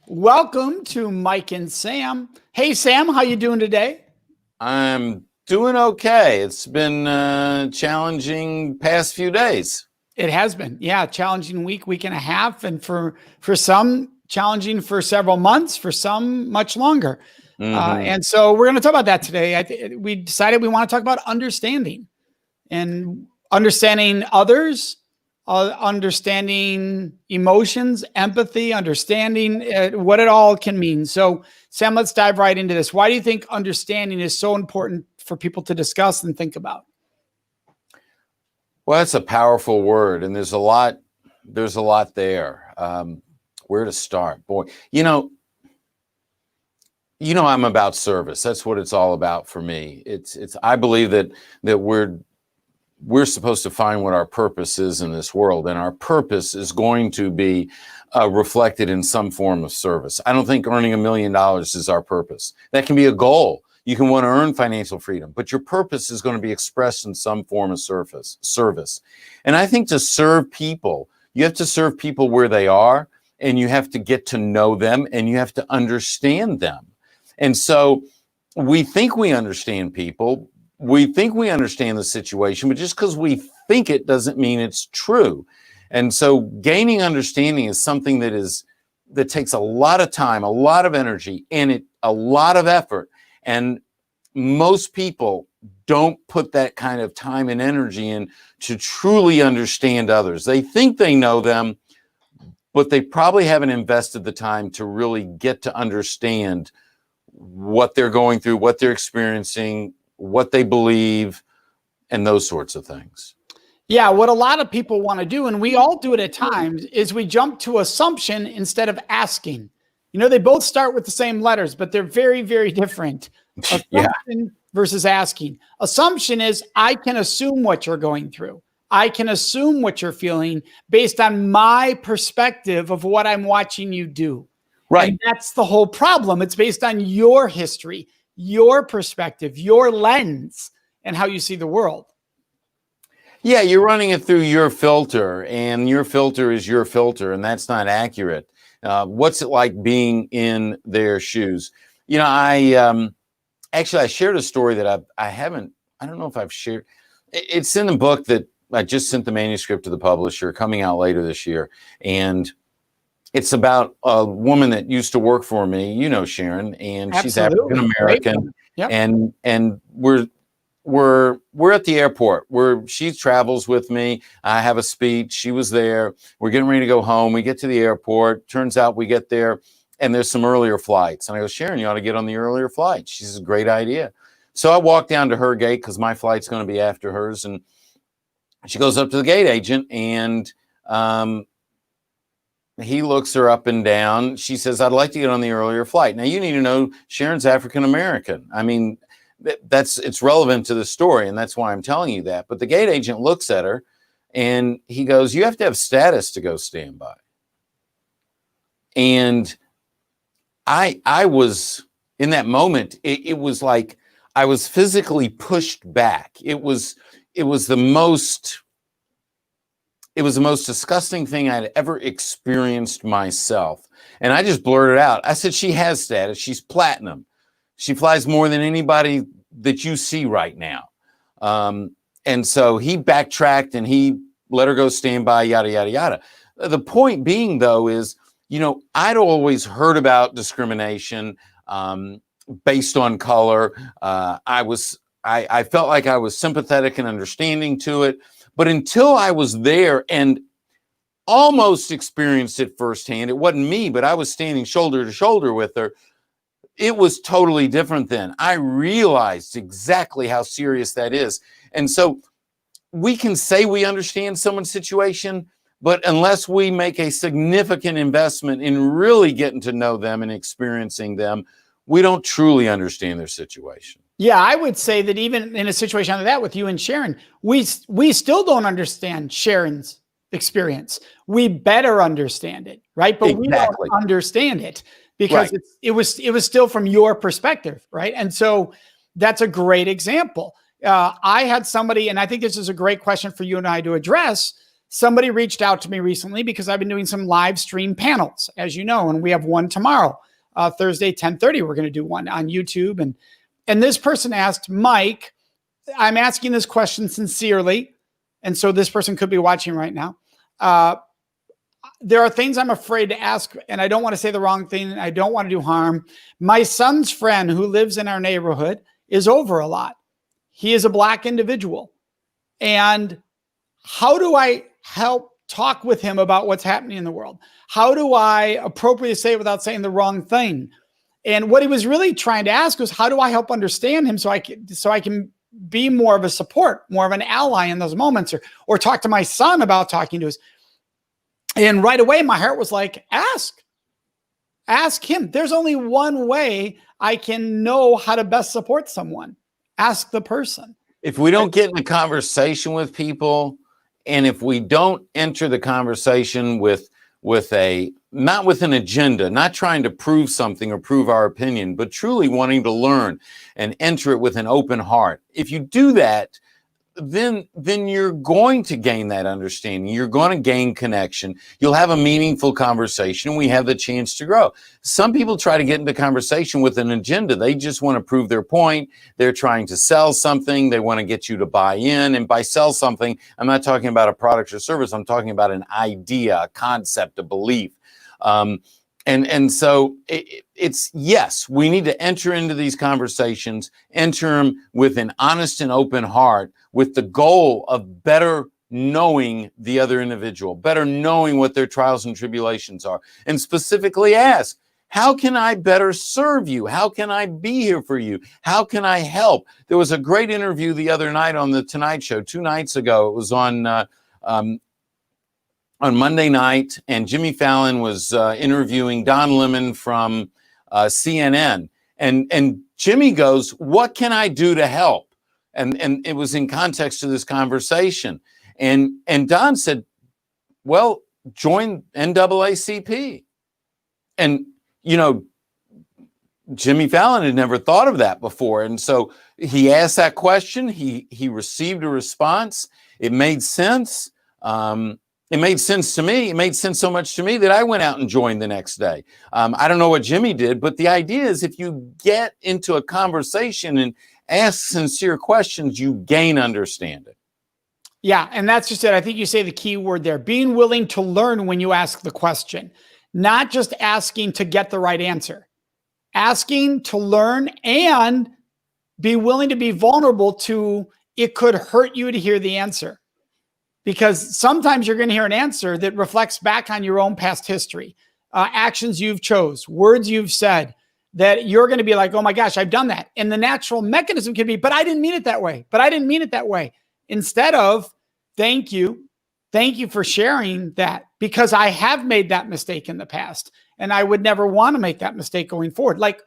Welcome to Mike and Sam. Hey, Sam, how you doing today? I'm doing okay. It's been challenging past few days. It has been, yeah, challenging week and a half, and for some challenging for several months, for some much longer. And so we're going to talk about that today. We decided we want to talk about understanding and understanding others, understanding emotions, empathy, understanding what it all can mean. So, Sam, let's dive right into this. Why do you think understanding is so important for people to discuss and think about? Well, that's a powerful word, and there's a lot there. Where to start? Boy, I'm about service. That's what it's all about for me. I believe that we're supposed to find what our purpose is in this world, and our purpose is going to be reflected in some form of service. I don't think earning $1 million is our purpose. That can be a goal. You can want to earn financial freedom, but your purpose is going to be expressed in some form of service. And I think to serve people, you have to serve people where they are, and you have to get to know them, and you have to understand them. And so we think we understand people. We think we understand the situation, but just because we think it doesn't mean it's true. And so gaining understanding is something that takes a lot of time, a lot of energy, and a lot of effort. And most people don't put that kind of time and energy in to truly understand others. They think they know them, but they probably haven't invested the time to really get to understand what they're going through, what they're experiencing, what they believe, and those sorts of things. Yeah, what a lot of people want to do, and we all do it at times, is we jump to assumption instead of asking. They both start with the same letters, but they're very, very different. Assumption versus asking. Assumption is I can assume what you're going through. I can assume what you're feeling based on my perspective of what I'm watching you do. Right. And that's the whole problem. It's based on your history, your perspective, your lens, and how you see the world. Yeah, you're running it through your filter, and your filter is your filter, and that's not accurate. What's it like being in their shoes? I shared a story that I don't know if I've shared. It's in the book that I just sent the manuscript to the publisher, coming out later this year. And it's about a woman that used to work for me, Sharon, and Absolutely. She's African-American. Yep. And we're at the airport where she travels with me. I have a speech. She was there. We're getting ready to go home. We get to the airport. Turns out we get there and there's some earlier flights. And I go, Sharon, you ought to get on the earlier flight. She says, great idea. So I walk down to her gate because my flight's going to be after hers. And she goes up to the gate agent, and he looks her up and down. She says, I'd like to get on the earlier flight. Now, you need to know Sharon's African-American. I mean, it's relevant to the story, and that's why I'm telling you that. But the gate agent looks at her, and he goes, you have to have status to go standby. And I was, in that moment, it was like I was physically pushed back. It was the most disgusting thing I'd ever experienced myself. And I just blurted out. I said, she has status. She's platinum. She flies more than anybody that you see right now. And so he backtracked and he let her go standby, yada, yada, yada. The point being, though, is, I'd always heard about discrimination based on color. I felt like I was sympathetic and understanding to it. But until I was there and almost experienced it firsthand, it wasn't me, but I was standing shoulder to shoulder with her. It was totally different then. I realized exactly how serious that is. And so we can say we understand someone's situation, but unless we make a significant investment in really getting to know them and experiencing them, we don't truly understand their situation. Yeah, I would say that even in a situation like that with you and Sharon, we still don't understand Sharon's experience. We better understand it, right? But Exactly. We don't understand it because Right. it was still from your perspective, right? And so that's a great example. I had somebody, and I think this is a great question for you and I to address. Somebody reached out to me recently because I've been doing some live stream panels, as you know, and we have one tomorrow, Thursday, 10:30. We're going to do one on YouTube. And this person asked, Mike, I'm asking this question sincerely. And so this person could be watching right now. There are things I'm afraid to ask, and I don't want to say the wrong thing. I don't want to do harm. My son's friend who lives in our neighborhood is over a lot. He is a Black individual. And how do I help talk with him about what's happening in the world? How do I appropriately say it without saying the wrong thing? And what he was really trying to ask was, how do I help understand him so I can be more of a support, more of an ally in those moments, or talk to my son about talking to us. And right away, my heart was like, ask him. There's only one way I can know how to best support someone. Ask the person. If we don't get in a conversation with people, and if we don't enter the conversation with not with an agenda, not trying to prove something or prove our opinion, but truly wanting to learn and enter it with an open heart. If you do that, then you're going to gain that understanding. You're going to gain connection. You'll have a meaningful conversation. We have the chance to grow. Some people try to get into conversation with an agenda. They just want to prove their point. They're trying to sell something. They want to get you to buy in. And by sell something, I'm not talking about a product or service. I'm talking about an idea, a concept, a belief. And so it's yes, we need to enter into these conversations, enter them with an honest and open heart, with the goal of better knowing the other individual, better knowing what their trials and tribulations are, and specifically ask, how can I better serve you? How can I be here for you? How can I help? There was a great interview the other night on the Tonight Show, 2 nights ago. It was on Monday night, and Jimmy Fallon was interviewing Don Lemon from CNN, and Jimmy goes, "What can I do to help?" And it was in context to this conversation, and Don said, "Well, join NAACP," and Jimmy Fallon had never thought of that before, and so he asked that question. He received a response. It made sense. It made sense to me. It made sense so much to me that I went out and joined the next day. I don't know what Jimmy did, but the idea is if you get into a conversation and ask sincere questions, you gain understanding. Yeah, and that's just it. I think you say the key word there, being willing to learn when you ask the question, not just asking to get the right answer, asking to learn and be willing to be vulnerable to it could hurt you to hear the answer. Because sometimes you're going to hear an answer that reflects back on your own past history, actions you've chose, words you've said, that you're going to be like, oh my gosh, I've done that. And the natural mechanism can be, but I didn't mean it that way. But I didn't mean it that way. Instead of, thank you for sharing that, because I have made that mistake in the past and I would never want to make that mistake going forward. Like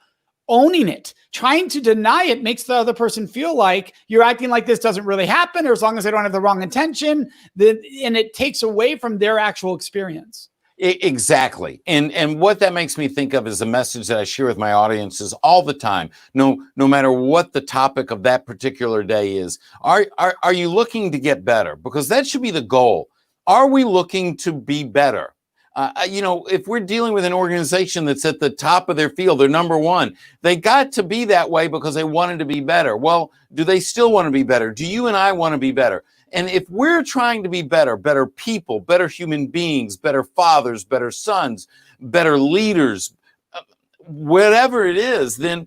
owning it. Trying to deny it makes the other person feel like you're acting like this doesn't really happen, or as long as they don't have the wrong intention, and it takes away from their actual experience. Exactly. And what that makes me think of is a message that I share with my audiences all the time. No matter what the topic of that particular day is, are you looking to get better? Because that should be the goal. Are we looking to be better? If we're dealing with an organization that's at the top of their field, they're number one, they got to be that way because they wanted to be better. Well, do they still want to be better? Do you and I want to be better? And if we're trying to be better people, better human beings, better fathers, better sons, better leaders, whatever it is, then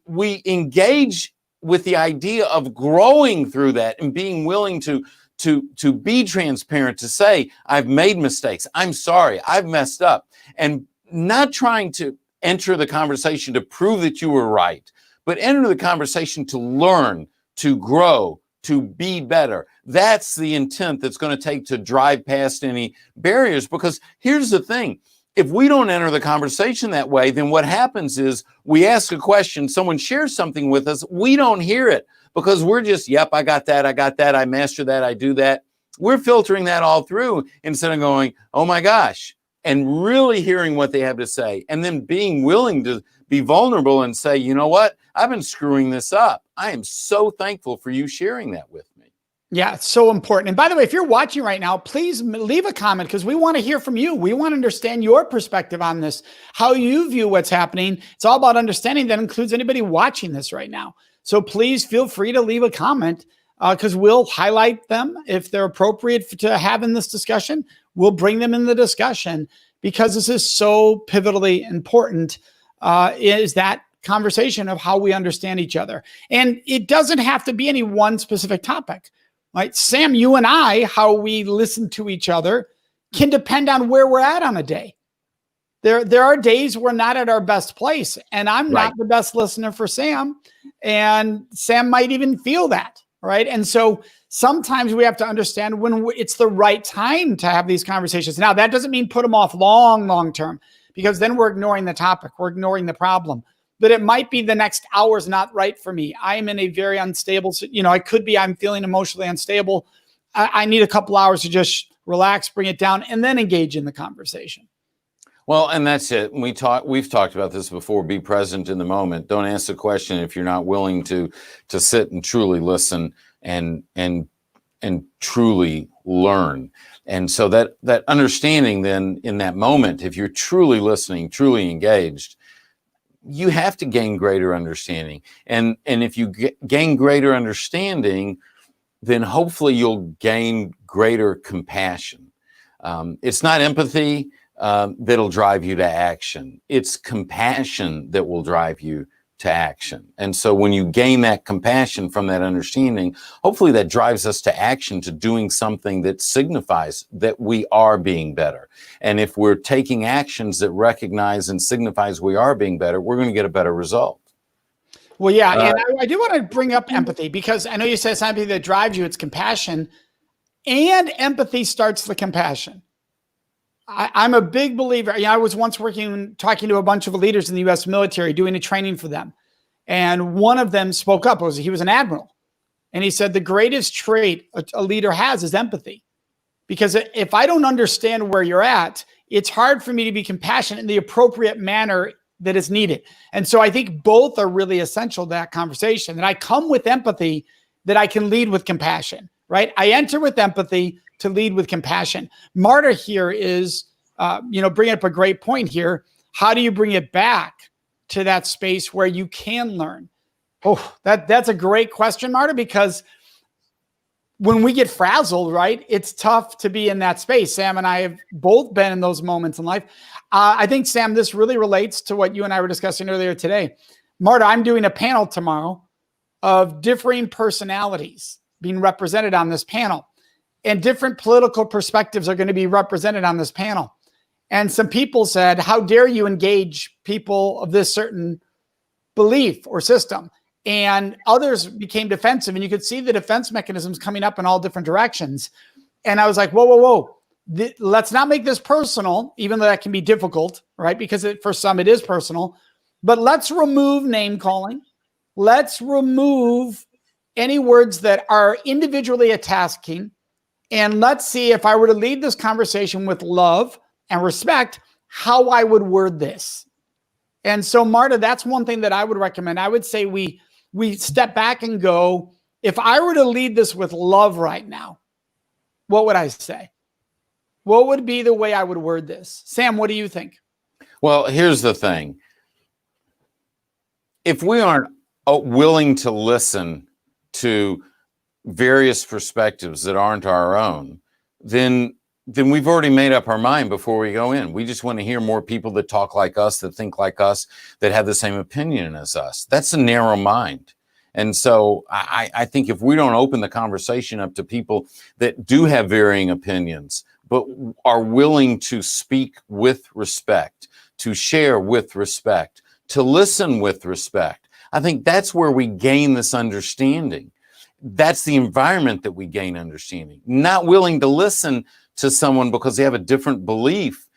we engage with the idea of growing through that and being willing to be transparent, to say, I've made mistakes. I'm sorry. I've messed up. And not trying to enter the conversation to prove that you were right, but enter the conversation to learn, to grow, to be better. That's the intent that's going to take to drive past any barriers. Because here's the thing. If we don't enter the conversation that way, then what happens is we ask a question, someone shares something with us, we don't hear it because we're just, yep, I got that, I master that, I do that. We're filtering that all through instead of going, oh my gosh, and really hearing what they have to say, and then being willing to be vulnerable and say, you know what, I've been screwing this up. I am so thankful for you sharing that with me. Yeah, it's so important. And by the way, if you're watching right now, please leave a comment because we want to hear from you. We want to understand your perspective on this, how you view what's happening. It's all about understanding. That includes anybody watching this right now. So please feel free to leave a comment because we'll highlight them if they're appropriate to have in this discussion. We'll bring them in the discussion because this is so pivotally important, is that conversation of how we understand each other. And it doesn't have to be any one specific topic. Right, Sam, you and I, how we listen to each other can depend on where we're at on a day. There are days we're not at our best place, and I'm not the best listener for Sam, and Sam might even feel that, right? And so sometimes we have to understand when it's the right time to have these conversations. Now, that doesn't mean put them off long term, because then we're ignoring the topic, we're ignoring the problem. But it might be the next hour's not right for me. I'm in a very unstable, I'm feeling emotionally unstable. I need a couple hours to just relax, bring it down, and then engage in the conversation. Well, and that's it. We've talked about this before. Be present in the moment. Don't ask a question if you're not willing to sit and truly listen and truly learn. And so that understanding then in that moment, if you're truly listening, truly engaged, you have to gain greater understanding. And if you gain greater understanding, then hopefully you'll gain greater compassion. It's not empathy that'll drive you to action. It's compassion that will drive you to action. And so when you gain that compassion from that understanding, hopefully that drives us to action, to doing something that signifies that we are being better. And if we're taking actions that recognize and signifies we are being better, we're going to get a better result. Well, yeah. And I do want to bring up empathy, because I know you said it's not empathy that drives you, it's compassion, and empathy starts the compassion. I'm a big believer. I was once talking to a bunch of leaders in the U.S. military, doing a training for them. And one of them spoke up. He was an admiral. And he said, the greatest trait a leader has is empathy. Because if I don't understand where you're at, it's hard for me to be compassionate in the appropriate manner that is needed. And so I think both are really essential to that conversation. That I come with empathy, that I can lead with compassion, right? I enter with empathy to lead with compassion. Marta here is, bringing up a great point here. How do you bring it back to that space where you can learn? Oh, that's a great question, Marta, because when we get frazzled, right, it's tough to be in that space. Sam and I have both been in those moments in life. I think, Sam, this really relates to what you and I were discussing earlier today. Marta, I'm doing a panel tomorrow of differing personalities being represented on this panel. And different political perspectives are going to be represented on this panel. And some people said, how dare you engage people of this certain belief or system? And others became defensive. And you could see the defense mechanisms coming up in all different directions. And I was like, whoa. Let's not make this personal, even though that can be difficult, right? Because for some, it is personal. But let's remove name calling. Let's remove any words that are individually attacking. And let's see, if I were to lead this conversation with love and respect, how I would word this. And so, Marta, that's one thing that I would recommend. I would say we step back and go, if I were to lead this with love right now, what would I say? What would be the way I would word this? Sam, what do you think? Well, here's the thing. If we aren't willing to listen to various perspectives that aren't our own, then we've already made up our mind before we go in. We just want to hear more people that talk like us, that think like us, that have the same opinion as us. That's a narrow mind. And so I think if we don't open the conversation up to people that do have varying opinions, but are willing to speak with respect, to share with respect, to listen with respect, I think that's where we gain this understanding. That's the environment that we gain understanding. Not willing to listen to someone because they have a different belief,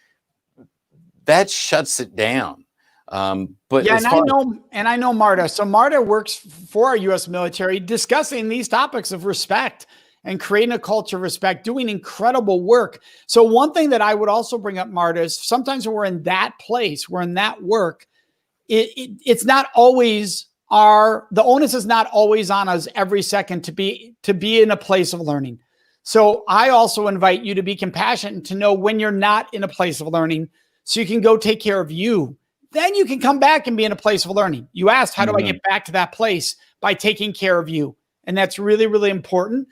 that shuts it down. But yeah, I know Marta. So Marta works for our U.S. military, discussing these topics of respect and creating a culture of respect, doing incredible work. So one thing that I would also bring up, Marta, is sometimes when we're in that place, we're in that work, it's not always the onus is not always on us every second to be in a place of learning. So I also invite you to be compassionate and to know when you're not in a place of learning, so you can go take care of you. Then you can come back and be in a place of learning. You asked, how do I get back to that place? By taking care of you. And that's really, really important.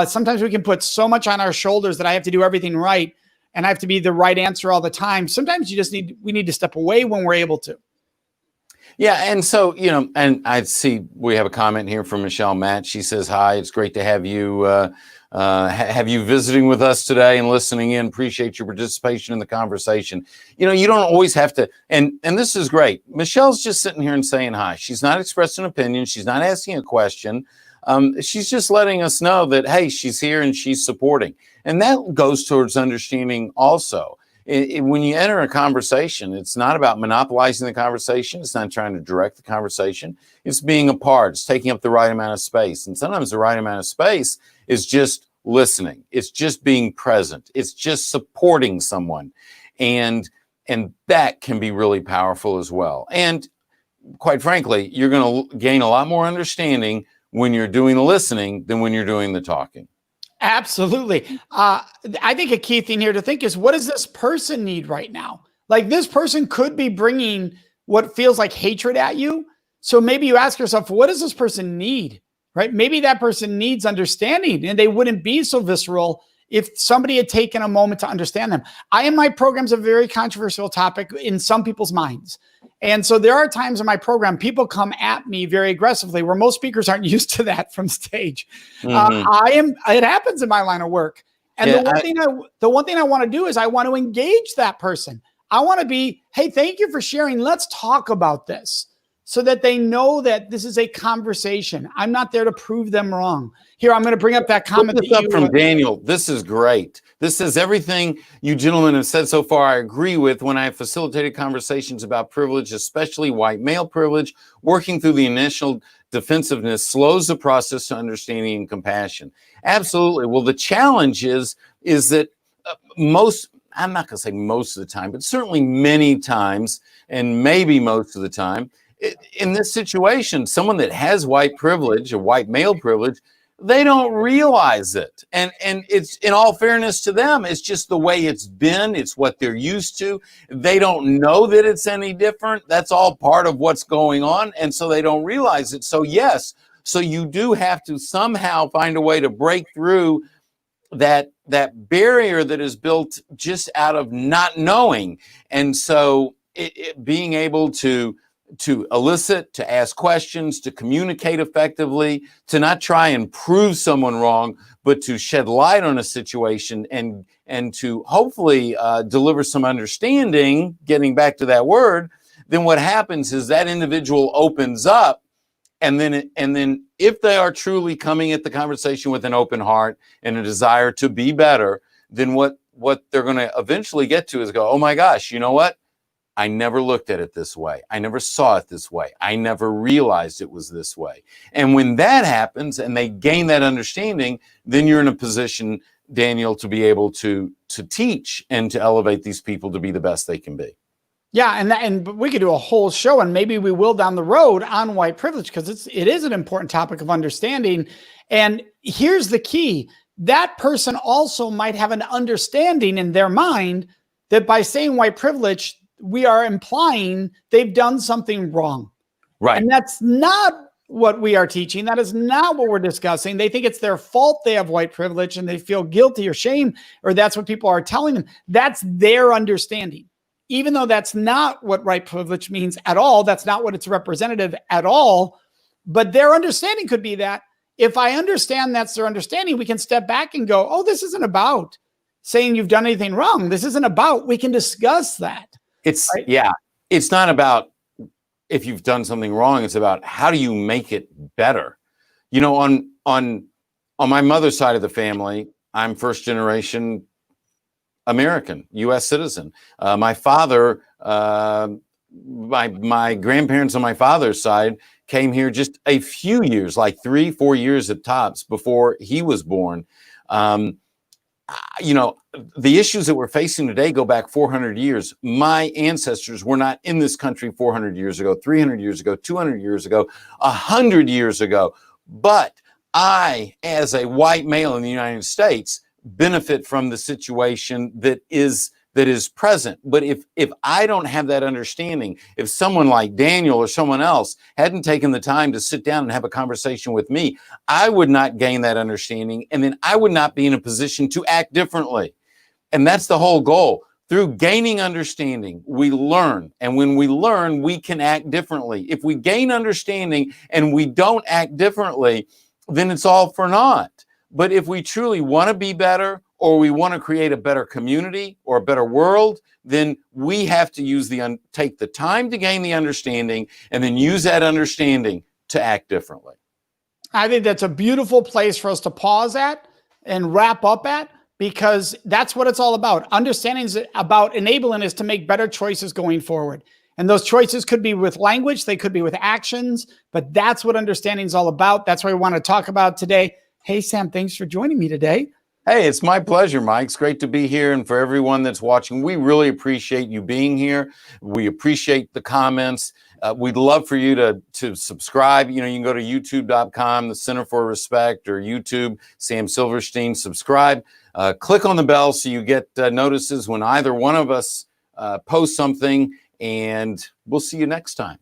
Sometimes we can put so much on our shoulders that I have to do everything right and I have to be the right answer all the time. Sometimes we need to step away when we're able to. Yeah. And so, and I see we have a comment here from Michelle Matt. She says, hi, it's great to have you visiting with us today and listening in. Appreciate your participation in the conversation. You don't always have to, and this is great. Michelle's just sitting here and saying hi. She's not expressing an opinion. She's not asking a question. She's just letting us know that, hey, she's here and she's supporting. And that goes towards understanding also. When you enter a conversation, it's not about monopolizing the conversation. It's not trying to direct the conversation. It's being a part. It's taking up the right amount of space. And sometimes the right amount of space is just listening. It's just being present. It's just supporting someone. And that can be really powerful as well. And quite frankly, you're going to gain a lot more understanding when you're doing the listening than when you're doing the talking. Absolutely. I think a key thing here to think is, what does this person need right now? Like, this person could be bringing what feels like hatred at you. So maybe you ask yourself, what does this person need? Right? Maybe that person needs understanding, and they wouldn't be so visceral if somebody had taken a moment to understand them. In my program's a very controversial topic in some people's minds. And so there are times in my program, people come at me very aggressively, where most speakers aren't used to that from stage. It happens in my line of work. And the one thing I want to do is I want to engage that person. I want to be, hey, thank you for sharing. Let's talk about this, so that they know that this is a conversation. I'm not there to prove them wrong. Here, I'm going to bring up that comment from Daniel. This is great. This is everything you gentlemen have said so far. I agree with. When I have facilitated conversations about privilege, especially white male privilege, working through the initial defensiveness slows the process to understanding and compassion. Absolutely. Well, the challenge is that I'm not going to say most of the time, but certainly many times, and maybe most of the time, in this situation, someone that has white privilege, or white male privilege, they don't realize it. And it's, in all fairness to them, it's just the way it's been. It's what they're used to. They don't know that it's any different. That's all part of what's going on. And so they don't realize it. So yes, so you do have to somehow find a way to break through that barrier that is built just out of not knowing. And so being able to elicit, to ask questions, to communicate effectively, to not try and prove someone wrong, but to shed light on a situation and to hopefully deliver some understanding, getting back to that word, then what happens is that individual opens up. And then if they are truly coming at the conversation with an open heart and a desire to be better, then what they're going to eventually get to is go, oh my gosh, you know what? I never looked at it this way. I never saw it this way. I never realized it was this way. And when that happens and they gain that understanding, then you're in a position, Daniel, to be able to teach and to elevate these people to be the best they can be. Yeah, and we could do a whole show, and maybe we will down the road, on white privilege, because it is an important topic of understanding. And here's the key. That person also might have an understanding in their mind that by saying white privilege, we are implying they've done something wrong. Right. And that's not what we are teaching. That is not what we're discussing. They think it's their fault they have white privilege and they feel guilty or shame, or that's what people are telling them. That's their understanding. Even though that's not what white privilege means at all. That's not what it's representative at all. But their understanding could be that. If I understand that's their understanding, we can step back and go, oh, this isn't about saying you've done anything wrong. This isn't about, we can discuss that. It's right? Yeah, it's not about if you've done something wrong. It's about how do you make it better? You know, on my mother's side of the family, I'm first generation American, U.S. citizen. My father, my grandparents on my father's side came here just a few years, like 3-4 years at tops, before he was born. you know, the issues that we're facing today go back 400 years. My ancestors were not in this country 400 years ago, 300 years ago, 200 years ago, 100 years ago. But I, as a white male in the United States, benefit from the situation that is present. But if I don't have that understanding, if someone like Daniel or someone else hadn't taken the time to sit down and have a conversation with me, I would not gain that understanding, and then I would not be in a position to act differently. And that's the whole goal. Through gaining understanding, we learn. And when we learn, we can act differently. If we gain understanding and we don't act differently, then it's all for naught. But if we truly want to be better, or we want to create a better community or a better world, then we have to take the time to gain the understanding and then use that understanding to act differently. I think that's a beautiful place for us to pause at and wrap up at, because that's what it's all about. Understanding is about enabling us to make better choices going forward. And those choices could be with language, they could be with actions, but that's what understanding is all about. That's what we want to talk about today. Hey, Sam, thanks for joining me today. Hey, it's my pleasure, Mike. It's great to be here. And for everyone that's watching, we really appreciate you being here. We appreciate the comments. We'd love for you to subscribe. You know, you can go to youtube.com, the Center for Respect, or YouTube, Sam Silverstein, subscribe. Click on the bell so you get notices when either one of us post something, and we'll see you next time.